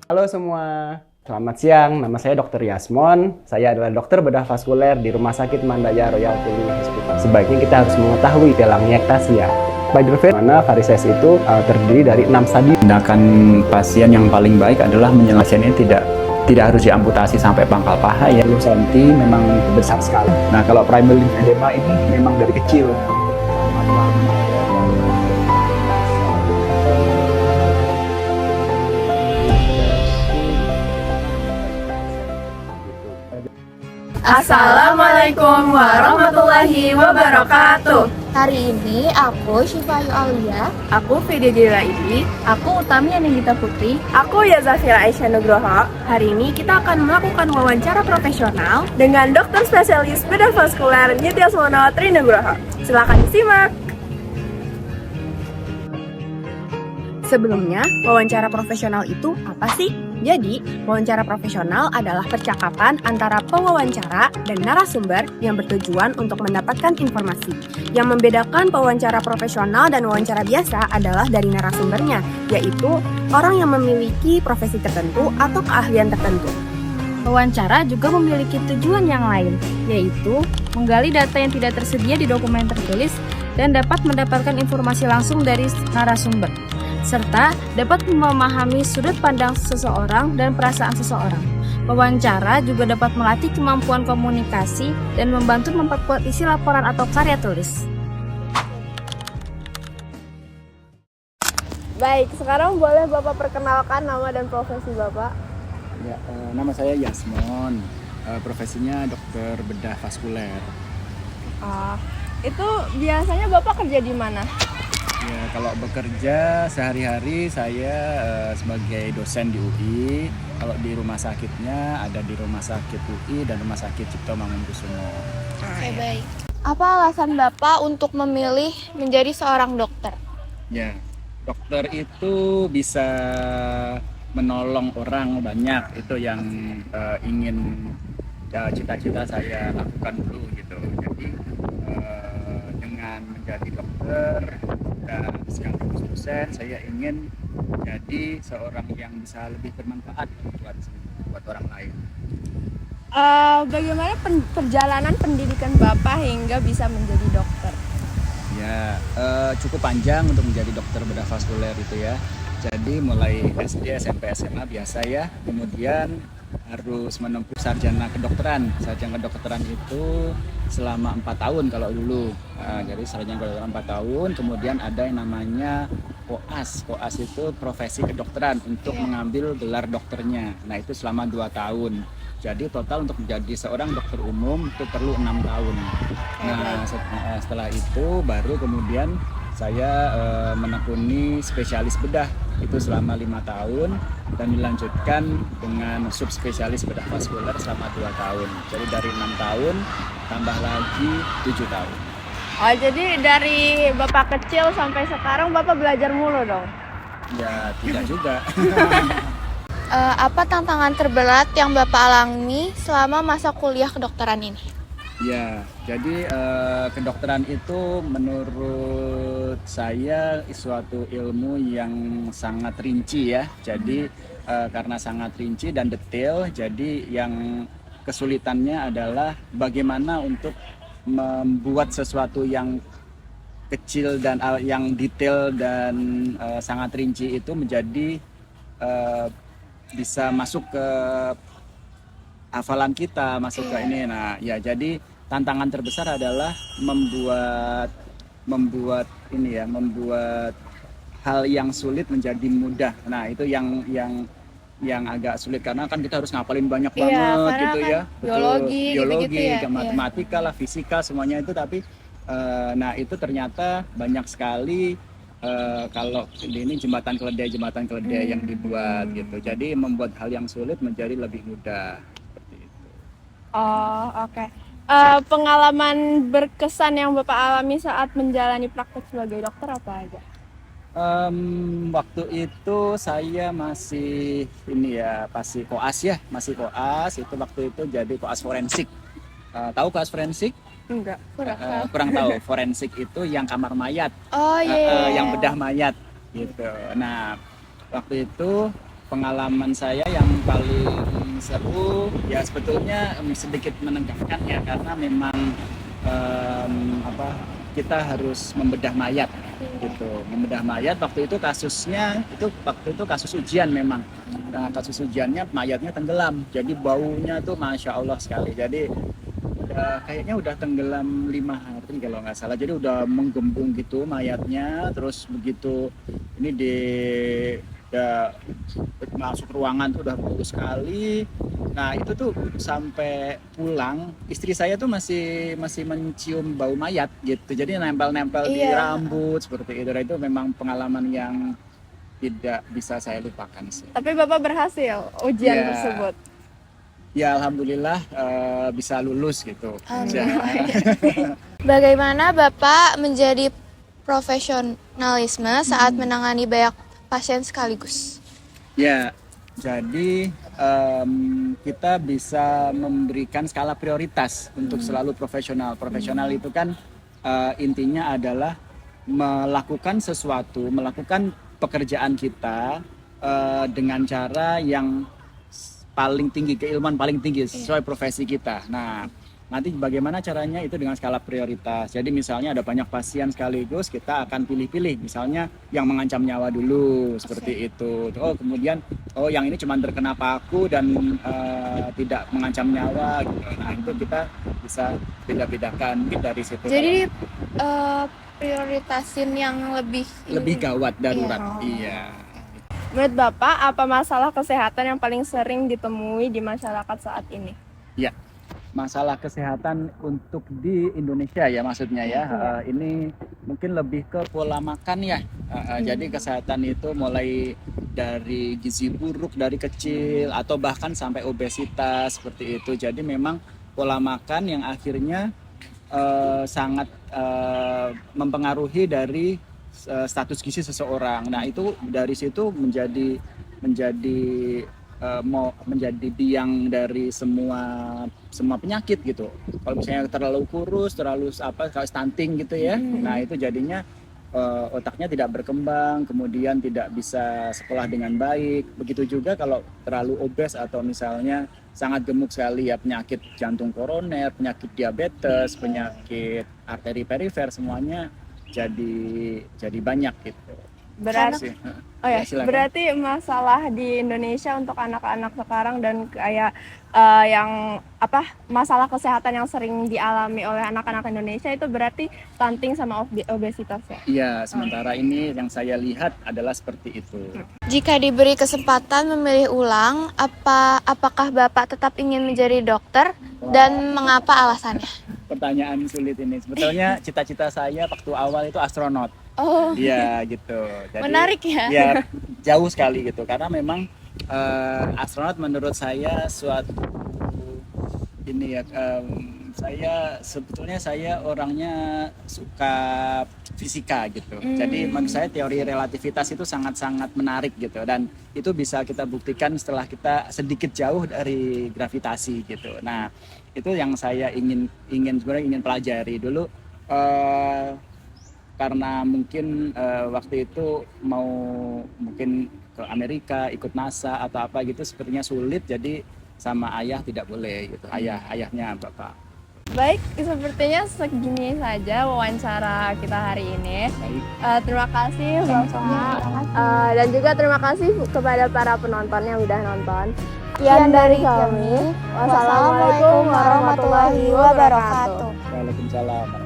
Halo semua, selamat siang. Nama saya Dr. Yasmon. Saya adalah dokter bedah vaskuler di Rumah Sakit Mandaya Royal Puri Hospital. Sebaiknya kita harus mengetahui telangiectasia. By the way, mana varises itu terdiri dari 6 stadium. Tindakan pasien yang paling baik adalah menyelesaikannya tidak harus diamputasi sampai pangkal paha ya. 10 cm memang besar sekali. Nah, kalau primary lymphedema ini memang dari kecil. Assalamualaikum warahmatullahi wabarakatuh. Hari ini aku Syifayu Alia. Aku Fede Dilaidi. Aku Utami Anindita Putri. Aku Yazafira Aisyah Nugroho. Hari ini kita akan melakukan wawancara profesional dengan dokter spesialis bedah vaskuler Nitya Suwono Trinugroho. Silakan disimak. Sebelumnya, wawancara profesional itu apa sih? Jadi, wawancara profesional adalah percakapan antara pewawancara dan narasumber yang bertujuan untuk mendapatkan informasi. Yang membedakan pewawancara profesional dan wawancara biasa adalah dari narasumbernya, yaitu orang yang memiliki profesi tertentu atau keahlian tertentu. Wawancara juga memiliki tujuan yang lain, yaitu menggali data yang tidak tersedia di dokumen tertulis dan dapat mendapatkan informasi langsung dari narasumber, serta dapat memahami sudut pandang seseorang dan perasaan seseorang. Wawancara juga dapat melatih kemampuan komunikasi dan membantu memperkuat isi laporan atau karya tulis. Baik, sekarang boleh Bapak perkenalkan nama dan profesi Bapak? Ya, nama saya Yasmon. Profesinya dokter bedah vaskuler. Itu biasanya Bapak kerja di mana? Ya, kalau bekerja sehari-hari saya sebagai dosen di UI. Kalau di rumah sakitnya ada di Rumah Sakit UI dan Rumah Sakit Cipto Mangunkusumo. Oke, baik. Apa alasan Bapak untuk memilih menjadi seorang dokter? Ya, dokter itu bisa menolong orang banyak. Itu yang ingin cita-cita saya lakukan dulu gitu. Jadi dengan menjadi dokter dan sekaligus dosen, saya ingin jadi seorang yang bisa lebih bermanfaat buat orang lain. Bagaimana perjalanan pendidikan Bapak hingga bisa menjadi dokter? Ya, cukup panjang untuk menjadi dokter bedah vaskuler itu ya. Jadi mulai SD, SMP, SMA biasa ya. Kemudian harus menempuh sarjana kedokteran. Sarjana kedokteran itu selama 4 tahun kalau dulu. Jadi sarjana kedokteran 4 tahun. Kemudian ada yang namanya koas. Koas itu profesi kedokteran untuk mengambil gelar dokternya. Nah itu selama 2 tahun. Jadi total untuk menjadi seorang dokter umum itu perlu 6 tahun. Nah setelah itu baru kemudian saya menekuni spesialis bedah itu selama 5 tahun dan dilanjutkan dengan subspesialis bedah vaskuler selama 2 tahun. Jadi dari 6 tahun tambah lagi 7 tahun. Oh, jadi dari Bapak kecil sampai sekarang Bapak belajar mulu dong? Ya tidak juga. Apa tantangan terberat yang Bapak alami selama masa kuliah kedokteran ini? Ya, jadi kedokteran itu menurut saya suatu ilmu yang sangat rinci ya. Jadi karena sangat rinci dan detail, jadi yang kesulitannya adalah bagaimana untuk membuat sesuatu yang kecil dan yang detail dan sangat rinci itu menjadi bisa masuk ke hafalan kita, masuk ke ini. Nah, ya jadi tantangan terbesar adalah membuat hal yang sulit menjadi mudah. Nah, itu yang agak sulit karena kan kita harus ngapalin banyak banget gitu kan ya. biologi gitu-gitu ya. Matematika lah, fisika semuanya itu tapi nah itu ternyata banyak sekali kalau ini jembatan keledai yang dibuat gitu. Jadi membuat hal yang sulit menjadi lebih mudah. Oh, oke. Pengalaman berkesan yang Bapak alami saat menjalani praktek sebagai dokter apa aja? Waktu itu saya masih masih koas itu waktu itu jadi koas forensik. Tahu koas forensik? Enggak, Kurang tahu. Forensik itu yang kamar mayat, Oh iya. yang bedah mayat gitu. Nah waktu itu pengalaman saya yang paling seru ya sebetulnya sedikit menegangkan ya karena memang kita harus membedah mayat gitu. Membedah mayat waktu itu kasus ujian memang. Nah, kasus ujiannya mayatnya tenggelam. Jadi baunya tuh Masya Allah sekali. Jadi kayaknya udah tenggelam 5 hari kalau nggak salah. Jadi udah menggembung gitu mayatnya. Terus begitu ini udah masuk ruangan tuh udah bau sekali. Nah itu tuh sampai pulang istri saya tuh masih mencium bau mayat gitu. Jadi nempel-nempel di rambut seperti itu. Nah, itu memang pengalaman yang tidak bisa saya lupakan sih. Tapi Bapak berhasil ujian Ya. tersebut. Ya alhamdulillah bisa lulus gitu. Bagaimana Bapak menjadi profesionalisme saat menangani banyak pasien sekaligus? Ya, jadi kita bisa memberikan skala prioritas untuk selalu profesional. Profesional itu kan intinya adalah melakukan pekerjaan kita dengan cara yang paling tinggi, keilmuan paling tinggi sesuai profesi kita. Nah, nanti bagaimana caranya itu dengan skala prioritas. Jadi misalnya ada banyak pasien sekaligus, kita akan pilih-pilih. Misalnya yang mengancam nyawa dulu, seperti itu. Oh kemudian, yang ini cuma terkena paku dan tidak mengancam nyawa. Gitu. Nah itu kita bisa beda-bedakan dari situ. Jadi prioritasin yang Lebih gawat, darurat. Iya. Menurut Bapak, apa masalah kesehatan yang paling sering ditemui di masyarakat saat ini? Ya, masalah kesehatan untuk di Indonesia ya maksudnya ya. Ini mungkin lebih ke pola makan ya. Jadi kesehatan itu mulai dari gizi buruk dari kecil atau bahkan sampai obesitas seperti itu. Jadi memang pola makan yang akhirnya sangat mempengaruhi dari status gizi seseorang. Nah itu dari situ menjadi biang dari semua penyakit gitu. Kalau misalnya terlalu kurus, terlalu kalau stunting gitu ya. Nah itu jadinya otaknya tidak berkembang, kemudian tidak bisa sekolah dengan baik. Begitu juga kalau terlalu obes atau misalnya sangat gemuk sekali ya, penyakit jantung koroner, penyakit diabetes, penyakit arteri perifer semuanya jadi banyak gitu. Berarti silakan. berarti masalah di Indonesia untuk anak-anak sekarang dan kayak masalah kesehatan yang sering dialami oleh anak-anak Indonesia itu berarti stunting sama obesitas ya? Iya, sementara ini yang saya lihat adalah seperti itu. Jika diberi kesempatan memilih ulang, apakah Bapak tetap ingin menjadi dokter dan mengapa alasannya? Pertanyaan sulit ini. Sebetulnya cita-cita saya waktu awal itu astronot. Oh, Iya gitu. Jadi, menarik ya. Ya jauh sekali gitu. Karena memang astronot menurut saya suatu ini ya. Saya orangnya suka fisika gitu. Jadi menurut saya teori relativitas itu sangat-sangat menarik gitu. Dan itu bisa kita buktikan setelah kita sedikit jauh dari gravitasi gitu. Nah itu yang saya ingin pelajari dulu. Karena mungkin waktu itu mungkin ke Amerika ikut NASA atau apa gitu sepertinya sulit, jadi sama ayah tidak boleh gitu, ayahnya bapak. Baik, sepertinya segini saja wawancara kita hari ini. Baik. Terima kasih Bapak. Dan juga terima kasih kepada para penonton yang udah nonton. Sekian dari kami. Wassalamualaikum warahmatullahi wabarakatuh. Waalaikumsalam.